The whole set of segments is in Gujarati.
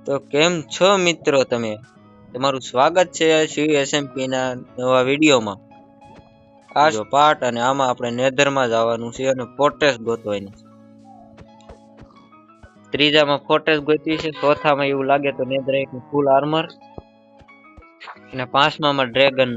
તો કેમ છો મિત્રો તમે? તમારું સ્વાગત છે CSMP ના નવા વિડીયોમાં. આ જો પાર્ટ અને આમાં આપણે નેધરમાં જવાનું છે અને ફોર્ટ્રેસ ગોતવાની. ત્રીજામાં ફોર્ટ્રેસ ગોતવી છે, ચોથામાં એવું લાગે તો નેધરાઇટનું ફૂલ આર્મર અને પાંચમામાં ડ્રેગન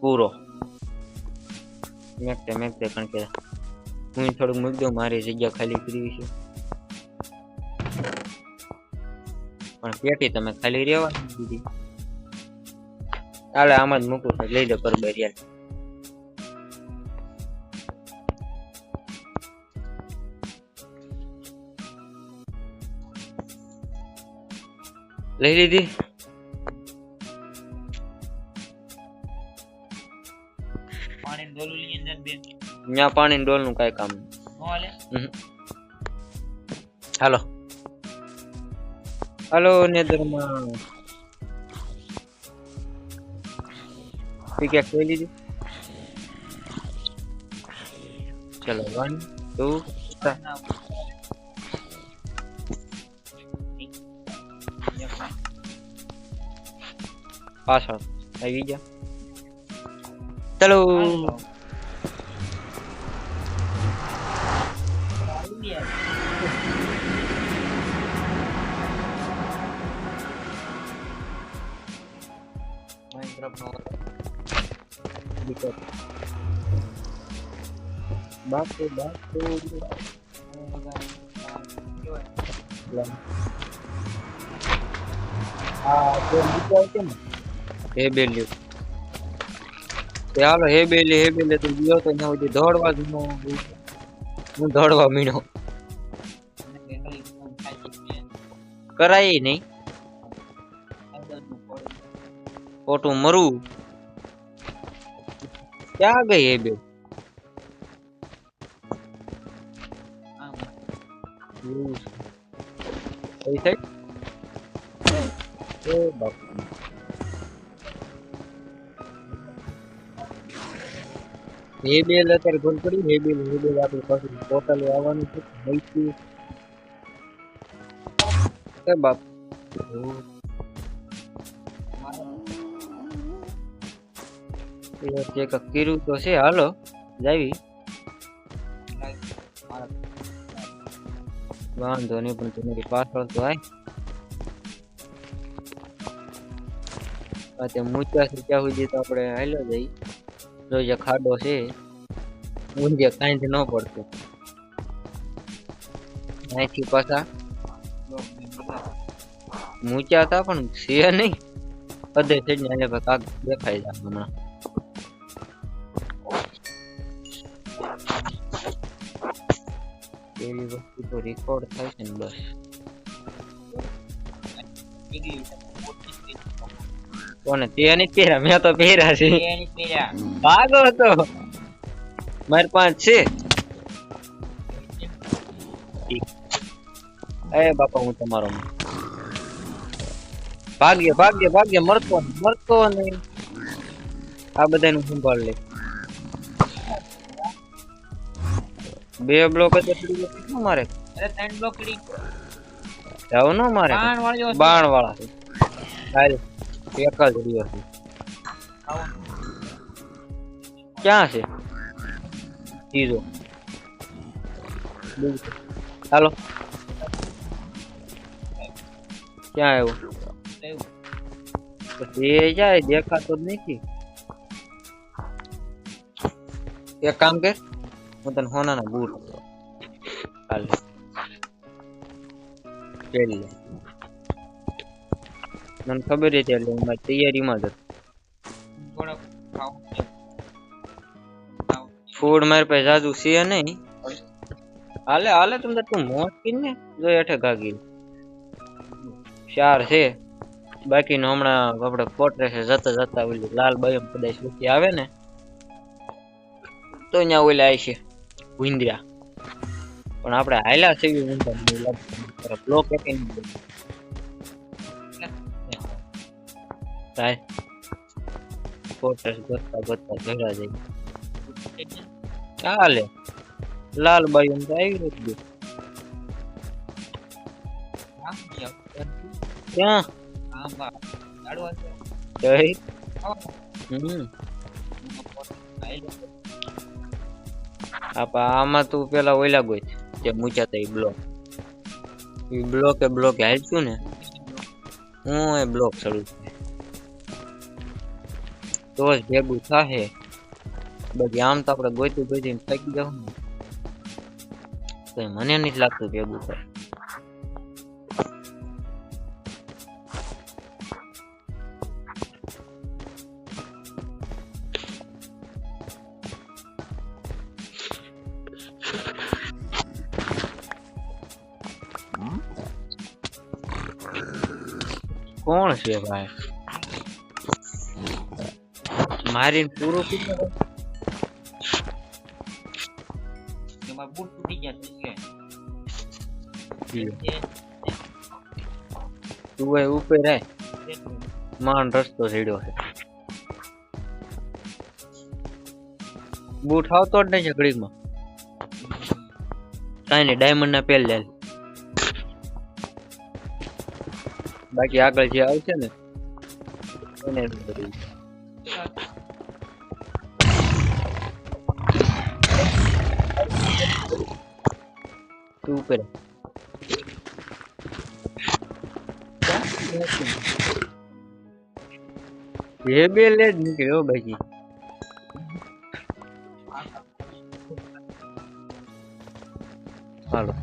પૂરો. મેકતે કારણ કે હું થોડુંક મૂકી દઉં, મારી જગ્યા ખાલી કરી છે. પણ પેટી તમે ખાલી રહેવાની દીધી. હાલે આમ જ મૂકું છું, લઈ દો પરબરિયા. લઈ લીધી. પાણી ડોલું લઈ અંદર બે ત્યાં પાણી ડોલ નું કઈ કામ નહીં. નો હાલે. હાલો હાલો નેધરમાં ક્યાંક લઈ લીધી. ચલો 1 2 પાછળ આવી ગયા. ચલો બાપુ હેબેલી હાલો હેબેલી તો ગયો તો ત્યાં સુધી દોડવા જ હું દોડવા મીણો કરાય નહીં. ખોટું મરવું. ક્યાં ગઈ હેબે? હેબેલ અત્યારે ગોલ કરી. હેબેલ આપણી પાસે ટોટલ આવવાનું છે. બાપ ચેક કર્યું તો છે. હાલો જાવી વાંધો નહીં, પણ તમારી પાછળ તો આય મૂચ્યા છે ત્યાં સુધી તો આપણે હાલ્યો જઈ. જો જે ખાડો છે ઊંધે કાંઈ જ ન પડતો. અહીંથી પાછા મૂચ્યા હતા પણ છે નહીં. અધે છે ને કાક દેખાય જાય હમણાં. એવી વસ્તુ તો રેકોર્ડ થાય છે ને બસ. કોને તે નહીં પહેર્યા? મેં તો પહેર્યા છે. ભાગો તો મારી પાસે છે. એ બાપા હું તમારો ભાગ્ય મરતો નહીં. આ બધાનું સંભાળ લે. 2 બ્લોક જ શું મારે? અરે 3 બ્લોક કરી જાવ ન મારે. બાણ વાળા છે. હાલ એક જ રહ્યો છે. ક્યાં છે ચીજો? ચાલો ક્યાં આવ્યો? એ જાય દેખાતો જ નથી. એક કામ કર, હું તને હોનાના બૂટ હાલે પહેરી લે. મને ખબર હતી એટલે હું મારી તૈયારીમાં જ હતો. ફૂડ મારી પાસે જાજુ છે નહીં. હાલે તમને તું મોત કીને જો હેઠે ગાગી 4 છે. બાકીનું હમણાં આપણે ફોર્ટ્રેસ જતા ઓલી લાલ બાયમ કદાચ વચ્ચે આવે ને તો અહીંયા ઓલા આવી છે ભૂંદરા. પણ આપણે હાલ્યા છે બ્લોક ફોર્ટ્રેસ ગોતતા ઝઘડા જાય. ચાલે લાલ બાયમ તો આવી રહ્યું. ક્યાં આમાં ગાડવા છે જય આવો. આમાં તું પેલા ઓઈલા ગોઈ જે મૂચા તા ઈ બ્લોક હાલશું ને હું એ બ્લોક ચડું તો જ ભેગું થાહે બાકી આમ તો આપણે ગોઈતું થાકી જાવ ને તો મને નથી લાગતું ભેગું થાય કોણ છે ભાઈ મારીને પૂરું કીધું એમાં બૂટ તૂટી ગયા છે તું એ ઉપર રહે માંડ રસ્તો ચડ્યો છે બૂટ આવતો જ નહીં ઘડીકમાં કાંઈ નહીં ડાયમંડ ના પેલ લે બાકી આગળ જે આવશે ને એને તું ઉપર એ બે લે જ નીકળ્યો બાકી હાલો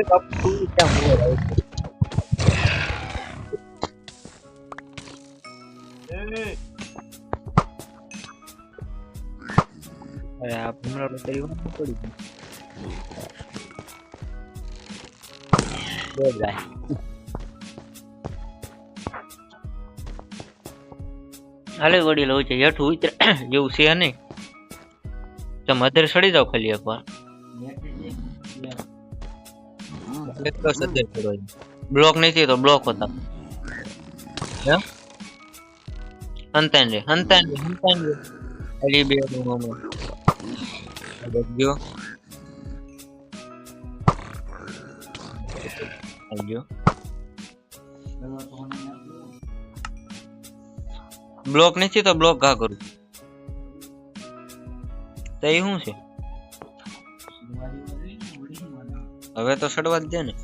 બાપુ ક્યાં મોર આવે અરે આ ભમરાડો કરી વાત પડી ગઈ હાલે વડી લઉં છે હેઠું ઉતર જેવું છે નહીં તમે અત્યારે સડી જાવ ખાલી એકવાર બ્લોક નથી તો બ્લોક હતા હંતાન રે ખાલી બે ગયો બ્લોક નથી તો બ્લોક ઘા કરું તો એ શું છે હવે તો સડવા જ દે ને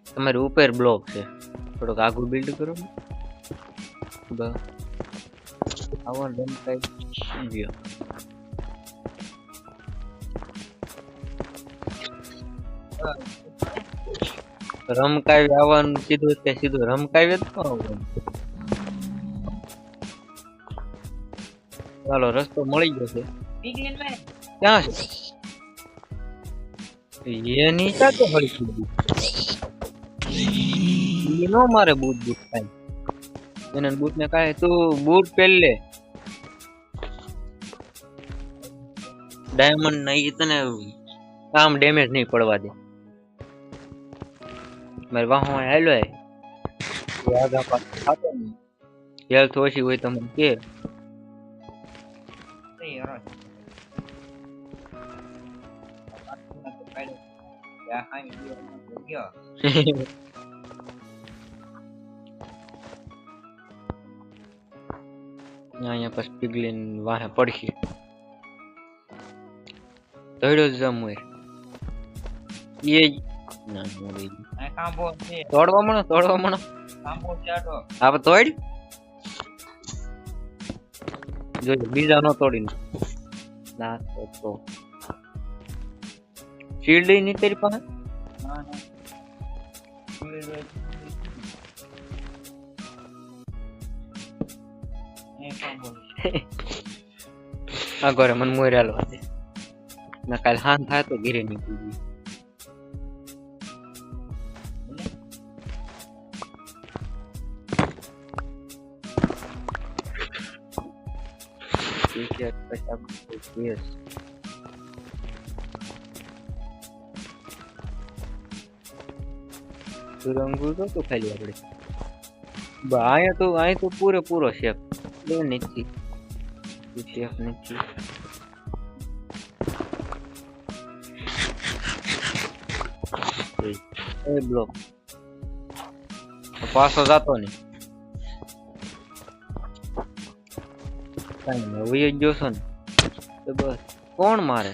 તમારી ઉપર બ્લોક છે થોડોક આગળ બિલ્ડ કરો આવો રમકાઈ રમકાવી આવવાનું કીધું કે સીધું રમકાવી જ આવવાનું ચાલો રસ્તો મળી ગયો છે ક્યાં છે એ નીચા તો હળી એ નો મારે બૂટ થાય એને બૂટ ને કાંઈ તું બૂટ પહેરલે ડાયમંડ નહીં તને આમ ડેમેજ નહીં પડવા દે મારે વાહો હાલો આગા પાછળ થતો ને હેલ્થ ઓછી હોય તમને કે અહીંયા પછી પિગલીન વાહે પડશે તોડ્યો જમ હોય એ ના મોરી તોડવા મણો હા તોડ જોઈ બીજા નો તોડી ના તો શીલ્ડ ની તારી પાસે આ ઘરે મને મોર્યાલો દે ના કાલ હાન થાય તો ઘીરે નીકળી Yes. રંગું તો ખાલી આપણે અહીંયા તો પૂરેપૂરો શેપ નથી શેપ નથી એ બ્લોક પાછો જાતો નહીં કાંઈ નહીં વહી જ જોશો ને તો બસ કોણ મારે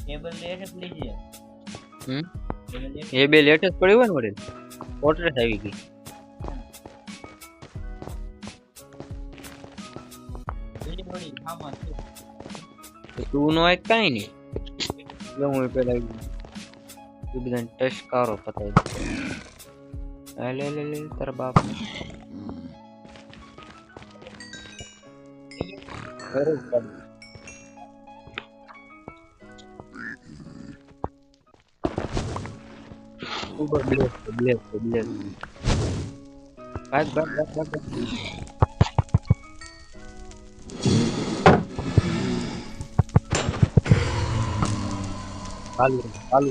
ટેબલ લેટ પ્લીઝ હમ એ બે લેટેસ્ટ પડી હોય ને વડે પોર્ટ્રેટ આવી ગઈ બીજી બડી ખામાં છે તો તું નો એક કાંઈ નહીં જો હું પેલા એ બધાને ટચ કારો પતાવી દઉં લે લે લે તારા બાપ ઉપર બ્લેક ભાગ હાલુ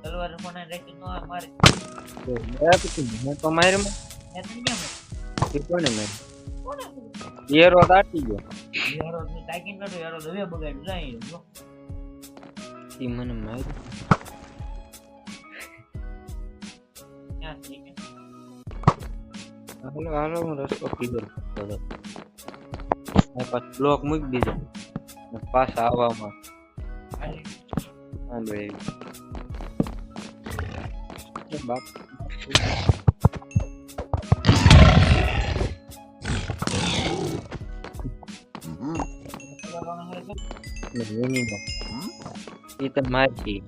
તલવાર કોને રેકી નો મારે મેં તો મારે ને થઈ ગયા કોને મેં કોને યેરો દાટી ગયો યારો ટાઈકિંગ કરો યારો દવે બગાડ જાય જો ઈ મને મારી ક્યાં થઈ ગયા હાલો હું રસ્તો ક્લિયર કરતો હતો પાછો બ્લોક મૂકી દીધો ને પાછા આવવામાં સાંભળે બાપ એ તો મારી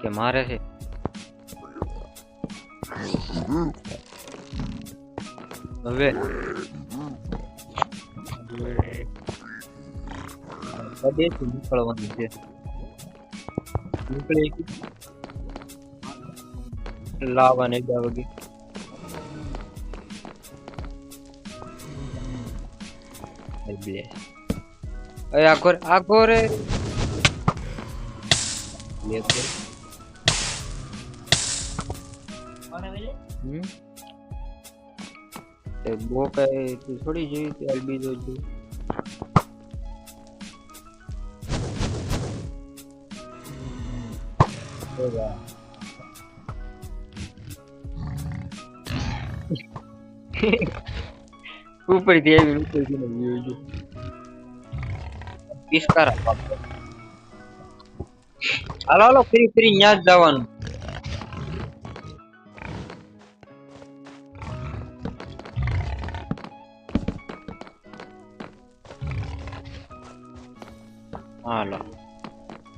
કે મારે છે હવે કદેથી નીકળવાનું છે નીકળે લાવા નહીં જા વગી આખો રે કોને વેલે બો કઈ તું છોડી જોઈ ત્યારે બીજો જો ઉપર થી આવી ઉપર થી વ્યૂ જો પિસ્કારા હાલો ફરી ન્યા જ જવાનું હાલો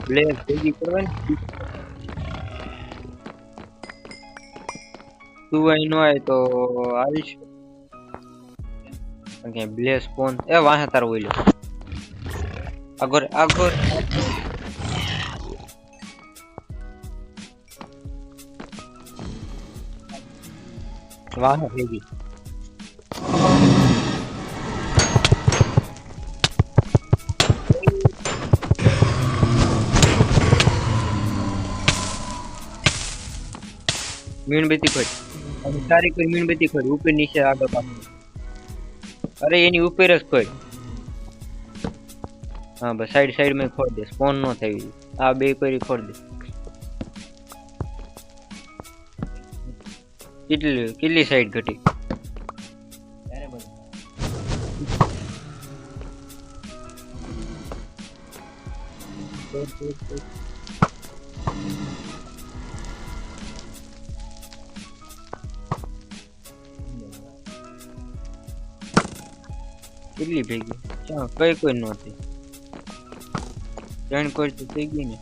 બ્લેક ભેગી કરવાની તું અહીં નો આવે તો આવીશ કે બ્લેસ ફોન એ વાહે તાર ઓઈલો આગળ વાહે ભેગી મીણબત્તી ખોટ અને સારી કોઈ મીણબત્તી ખોટ ઉપર નીચે આગળ પાછળ અરે એની ઉપર જ ખોટ હા બસ સાઈડ માં ખોટ દે સ્પોન નો થઈ આ બે કરી ખોટ દે કેટલી સાઈડ ઘટી ત્યારે બધું કેટલી ભેગી કઈ કોઈ નહોતી ત્રણ કોઈ તો થઈ ગઈ ને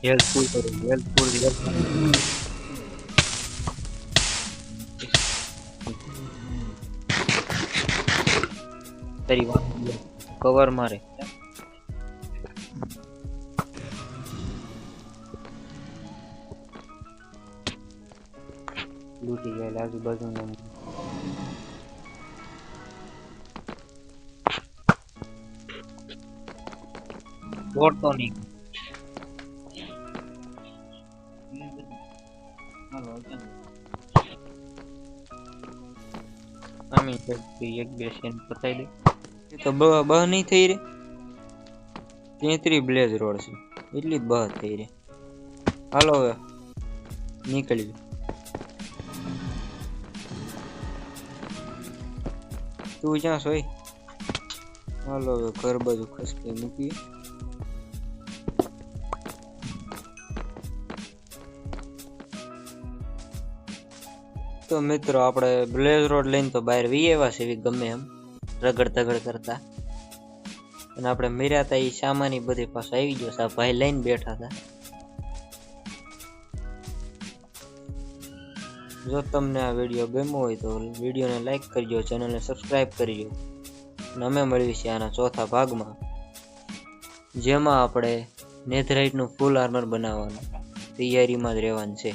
હેલ્પફુલ કરો હેલ્પફુલ તારી વાત કવર મારે લૂંટી જાય આજુબાજુના દોડતો નહીં હાલો ચાલો આમી એક બે સીન પતાઈ દે એ તો બહ નહીં થઈ રે 33 બ્લેઝ રોડ છે એટલી જ બહ થઈ રે હાલો હવે નીકળી તું જ્યાં સોય હાલો હવે ઘર બાજુ ખસકી મૂકીએ તો મિત્રો આપણે બ્લેઝ રોડ લઈને તો બહાર વી આવ્યા છે એવી ગમે એમ રગડ તગડ કરતા અને આપણે મીર્યા હતા એ સામાની બધી પાસે આવી ગયો છે આ ભાઈ લઈને બેઠા હતા જો તમને આ વિડીયો ગમ્યો હોય તો વિડીયોને લાઈક કરજો ચેનલને સબસ્ક્રાઈબ કરજો અને અમે મળીએ છીએ આના ચોથા ભાગમાં જેમાં આપણે નેથરાઇટનું ફૂલ આર્મર બનાવવાનું તૈયારીમાં જ રહેવાનું છે